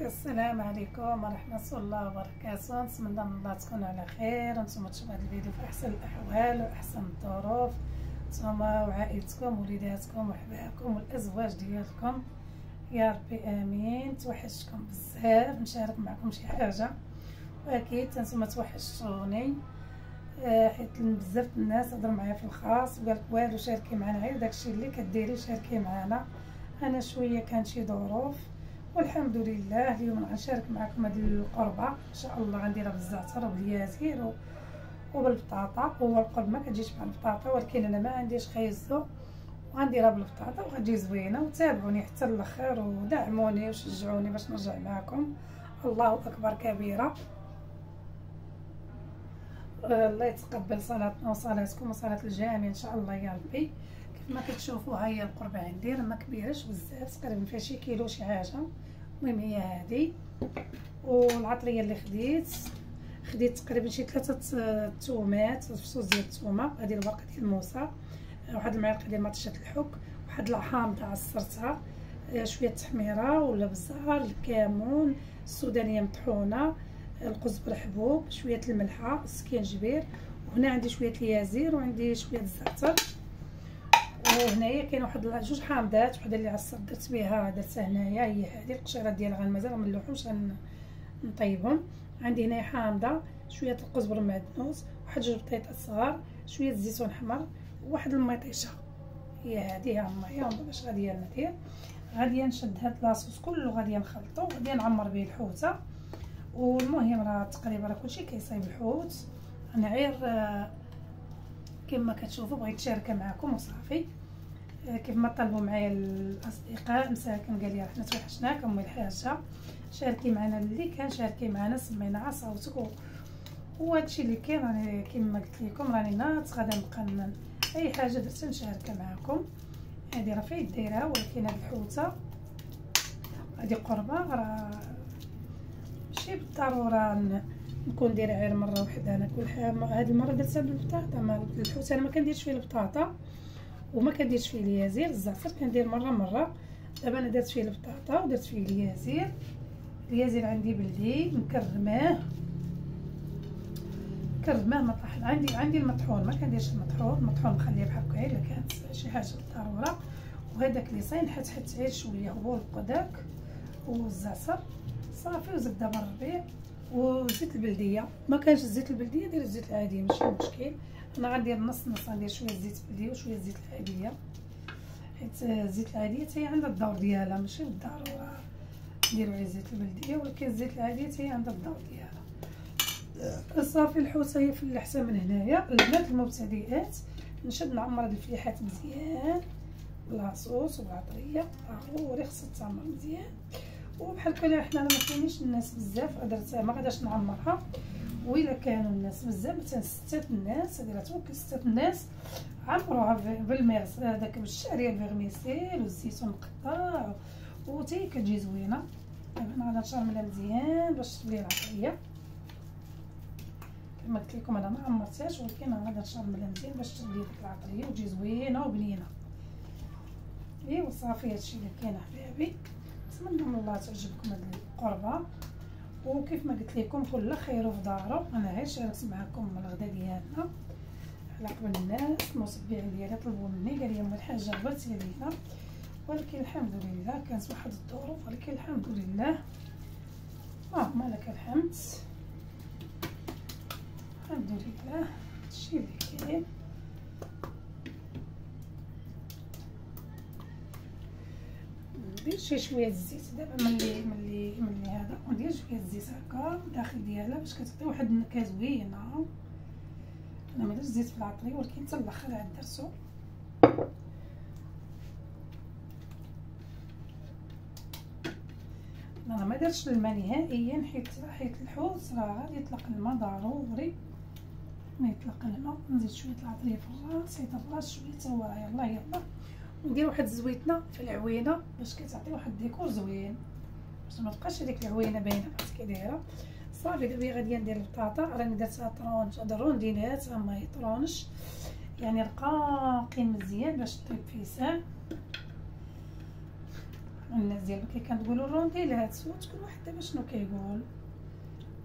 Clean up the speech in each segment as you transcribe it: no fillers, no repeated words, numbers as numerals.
السلام عليكم ورحمة الله وبركاته. نتمنى من الله تكونوا على خير وانتم تشوفوا هذا الفيديو في احسن الاحوال واحسن الظروف، نتوما وعائلتكم ووليداتكم وحبابكم والازواج ديالكم يا ربي امين. توحشتكم بزاف نشارك معكم شي حاجه، واكيد نتوما توحشتوني حيت بزاف الناس هضروا معايا في الخاص وقالك والو شاركي معنا، غير داكشي اللي كديري شاركي معنا. انا شويه كان شي ظروف والحمد لله اليوم غنشارك معكم هذه القربه ان شاء الله. غنديرها بالزعتر وباليازير وبالبطاطا. هو القرب ما كتجيش مع البطاطا ولكن انا ما عنديش خيزو وغنديرها بالبطاطا وغتجي زوينه. وتابعوني حتى الاخر ودعموني وشجعوني باش نرجع معكم. الله اكبر كبيره. الله يتقبل صلاتنا وصلاتكم وصلاه الجميع ان شاء الله يا ربي. كيف ما كتشوفوا ها هي القربه عندي، راه ما كبيرش بزاف، تقريبا فيها شي كيلو شي حاجه. المهم هي هذه. والعطريه اللي خديت تقريبا شي 3 تومات، فصوص ديال الثومه، هذه الورقه ديال الموسى، واحد المعلقه ديال مطشه الحك، واحد الحامضه عصرتها، شويه التحميره والابزار، الكمون، السودانيه مطحونه، القزبر حبوب، شويه الملحه، السكينجبير، وهنا عندي شويه اليازير وعندي شويه الزعتر. وهنايا كاين واحد 2 حامضات، وحده اللي عصرت درت بها درتها هنايا هي هذه القشيره ديالها، مازال ما ملوحوش نطيبهم. عندي هنايا حامضه، شويه القزبر المعدنوس، واحد 2 بطيطات صغار، شويه الزيتون احمر، وواحد المطيشه. هي هذه الميه. باش غادي ندير، غادي نشد هاد لاصوص كله، غادي نخلطو، غادي نعمر به الحوته. والمهم راه تقريبا راه كلشي كيصايب الحوت. انا غير كما كتشوفوا بغيت نشاركها معكم وصافي. كيف ما طلبوا معايا الاصدقاء مساكن، قال لي حنا توحشناك امي الحاجه، شاركي معنا اللي كان، شاركي معنا سمينا صوتك. وهادشي اللي كاين راني كما قلت لكم راني ناض غادا نبقى اي حاجه درت نشاركها معكم. هذه راه فايت دايره، ولكن هاد الحوته هذه قربه راه ماشي بالضروره نكون دايره غير مره واحده. انا كل حاجه هذه المره درتها بالبطاطا، ما الحوت انا ما كنديرش فيه البطاطا وما كنديرش فيه اليازير. الزعتر كندير مره. دابا انا درت فيه البطاطا ودرت فيه اليازير. اليازير عندي بلدي مكرماه مطحون. عندي المطحون، ما كنديرش المطحون مخليه بحال هكا الا كانت شي حاجه بالضروره. وهذاك اللي صاين حيت غير شويه هو القداك والزعتر صافي، وزبده بالربيع وزيت البلديه. ما كانش زيت البلديه دير الزيت العادي ماشي مشكل. انا غندير نص غندير شويه زيت البلديه وشويه زيت العاديه، حيت الزيت العاديه حتى هي عندها الدور ديالها، ماشي بالضروره نديرو على زيت البلديه، ولكن الزيت العاديه حتى هي عندها الدور ديالها. صافي الحوته هي فلحتها من هنايا. البنات المبتدئات نشد نعمر هاد الفليحات مزيان باللاصوص والعطريه، ضروري خصها تعمر مزيان. وبحال هكا حنا ما كاينينش الناس بزاف، درتها ما غاداش نعمرها. وإلا كانوا الناس بزاف مثلا 6 الناس، هذه راه توكل 6 الناس، عمروها بالميغس هذاك بالشعريه الفيرميسيل والزيتون مقطع وتي كتجي زوينه. دابا انا غادي نشرملها مزيان باش تولي العطريه. كما قلت لكم انا ما عمرتهاش، ولكن غادي نشرملها مزيان باش تولي ديك العطريه وتجي زوينه وبنينه. ايوا صافي هادشي اللي كاين احبابي. نتمنى من الله تعجبكم هذه القربه. وكيف ما قلت لكم كل خير في دارو. انا غير شاركت معكم الغدا ديالنا على قبل الناس. المتبعين ديالي طلبوا مني قال لي ام الحاجه بغيتي لينا، ولكن الحمد لله كانت واحد الظروف، ولكن الحمد لله اللهم لك الحمد. الحمد لله هادشي اللي كاين. ندير شويه الزيت دابا ملي هذا، وندير شويه الزيت هكا داخل ديالها باش كتعطي واحد النكهه زوينه. انا ما درتش زيت في العطريه، ولكن حتى الاخر عاد درتو. انا ما درتش الماء نهائيا حيت الحوت راه غادي يطلق الماء، ضروري ما يطلق الماء. نزيد شويه العطريه في الراس، حيت الراس شويه تا هو يلا وندير واحد الزويتنه في العوينه باش كتعطي واحد الديكور زوين، باش ما تبقاش هذيك العوينه باينه بحال كي دايره. صافي دابا غادي ندير البطاطا، راني درتها طرونج، هذا روندينات ما يطرونش يعني رقاقين مزيان باش طيب فيسان. الناس ديال بكري كنقولوا الرونديلات، سولت كل واحد دابا شنو كيقول.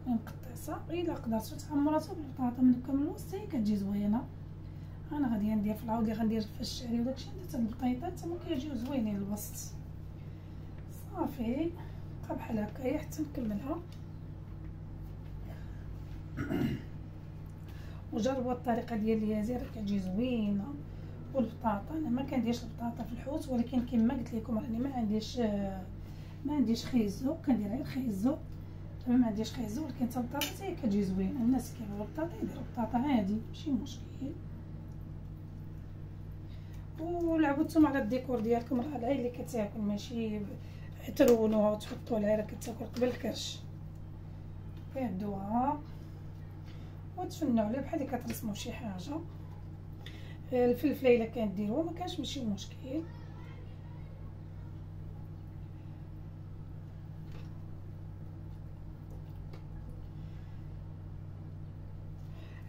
مقطيصه الا قدرتو تعمراتو بالبطاطا من كم الوسط هي كتجي زوينه. انا غادي ندير في العود اللي غندير في الشعري وداكشي درت البطيطات تما كيجيو زوينين الوسط. صافي بقى بحال هكايا حتى نكملها. وجربوا الطريقه ديال اليازي راه كتجي زوينه. والبطاطا انا ما كنديرش البطاطا في الحوت، ولكن كما قلت لكم راني ما عنديش خيزو، كندير غير خيزو. ما عنديش خيزو، ولكن حتى البطاطا هي كتجي زوينه. الناس كيبغيو البطاطا يديروا البطاطا عادي ماشي مشكل. ولعبوا نتوما على الديكور ديالكم، راه العين اللي كتاكل ماشي ترونوها وتحطوا لها، راه كتاكل قبل الكرش. كيعدوها وتفنوا عليها بحال اللي كترسموا شي حاجه. الفلفله الا كنديروها ما كانش ماشي مشكل.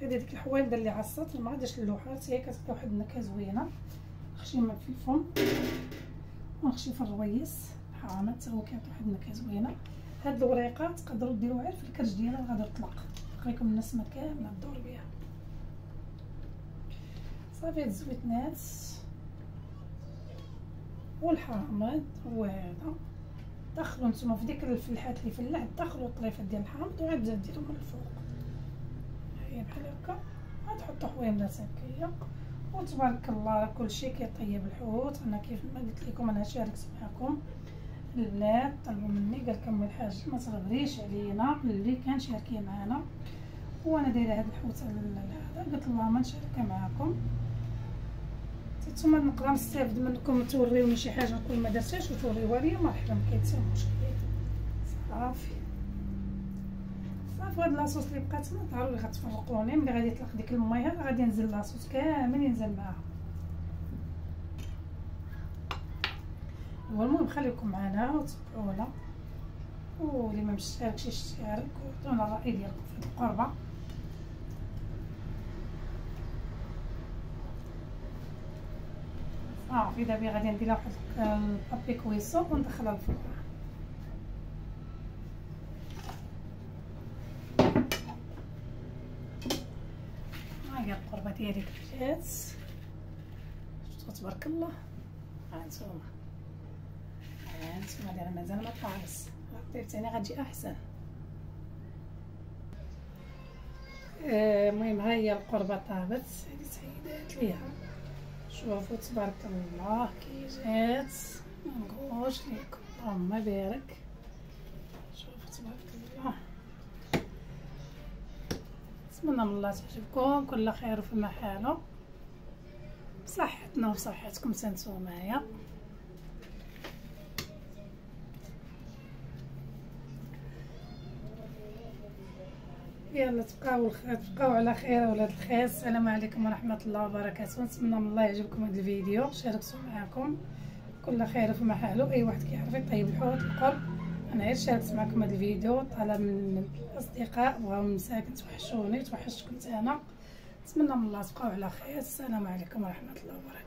هذه ديك الحوايج اللي عصات ما غاديش اللوحات، هي كتعطي واحد النكهه زوينه. نخشي ما في الفم ونخشي في الرويس حامض حتى هو كيعطي واحد النكهه زوينه. هاد الوريقه تقدروا ديروها غير في الكرش ديالها، غادي تطلق لكم النسمه كامله تدور بها. صافي هاد الزويتنات والحامض هو هذا. دخلوا نتوما في ديك الفلحات اللي فلحت، دخلوا الطريفات ديال الحامض وعاد ديروهم من الفوق. هي بحال هكا غتحطوا حويمات هكايا. وتبارك الله راه كلشي كيطيب الحوت. انا كيف ما قلت لكم انا شاركت معكم. البنات طلبوا مني قال لكم الحاج ما تغبريش علينا اللي كان شاركي معنا، وانا دايره هذا الحوت هذا قلت اللهم نشاركها معكم. نتوما نقدر نستافد منكم توريوني شي حاجه كل ما درتهاش وتوريوها ليا مرحبا، ما كاين حتى مشكل. صافي هاد لاصوص اللي بقات ما ضروري غتفرقوني. ملي غادي يطلق ديك الميه غادي نزل لاصوص كامل ينزل معاها. المهم خليكم معنا وتبعونا، واللي ما مشاركش يشترك وعطونا الراي ديالكم في القربه. صافي دابا غادي ندير لها واحد البابي كويسو وندخلها الفران. القربه ديالي كيفاش شفتوا تبارك الله. هانتوما دايره مازال ما طارس، الطيب تاعي غتجي احسن. المهم ها هي القربه طابت، هذه سيدات ليها. شوفوا تبارك الله كي جات، ما نقولش لكم اللهم بارك. شوفوا تبارك الله. نتمنى من الله تعجبكم كل خير وفي محاله، بصحتنا وصحتكم نتومايا. يلا تبقاو على خير ولاد الخير. السلام عليكم ورحمه الله وبركاته. نتمنى من الله يعجبكم هذا الفيديو، شاركتو معكم كل خير وفي محاله. اي واحد كيعرف يطيب الحوت القرب، انا غير شاركت معكم هذا الفيديو. طلب من الاصدقاء بغاو المساكن توحشوني، توحشتكم انا. نتمنى من الله تبقاو على خير. السلام عليكم ورحمه الله وبركاته.